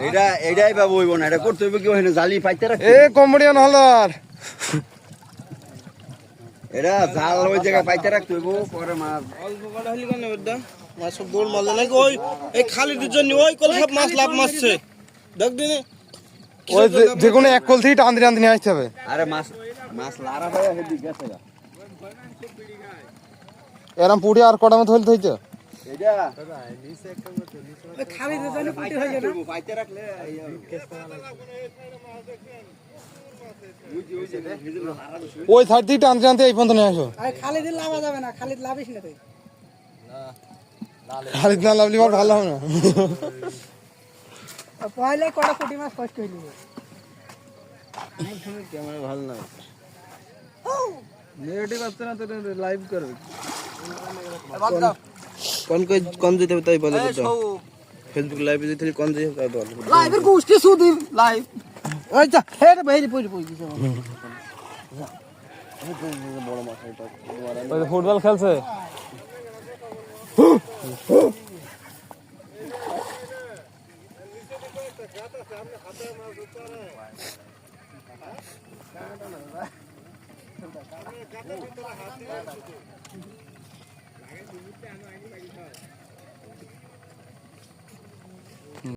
এইটা এইটাই বাবু হইব না, এটা করতে হইব কি ওখানে জালি পাইতে রাখ। এ কমেডিয়ান হলার এটা জাল ওই জায়গায় পাইতে রাখতে হইব, পরে মাছ অল্প কটা হলি কেন বেদা মাছ সব গোল মাছ নাকি ওই এই খালিদের জন্য ওই কল সব মাছ লাভ মারছে দেখ দিনে ওই যে কোনো এক কল থেকে টান টান নিয়ে আসতে হবে। আরে মাছ মাছ লারা ভাই হেদি গেছে গা এরম পুড়ি আর কটা মতো হইতে হইতো এইটা ওই খালিদের জন্য পুটি হয়ে যাবে পাইতে রাখলে ওই সাইড থেকে টানতে টানতে এই পর্যন্ত নিয়ে আসো। আরে খালিদের লাভা যাবে না, খালিদ লাভিস না তুই। খালিদ না লাভলি আমার ভালো হবে না। পয়লা কটা পুটি মাছ কষ্ট হইলি ক্যামেরা ভালো না, নেগেটিভ আসছে না তো লাইভ করবে কোন যেতে হবে তাই বলে দিতে ফেসবুক লাইভে যেতে কোন যেতে হবে বল লাইভের গোষ্ঠী সুদি লাইভ ওই যা হেড বাইরে পড়ি দিছে বড় মাছ এটা ওই ফুটবল খেলছে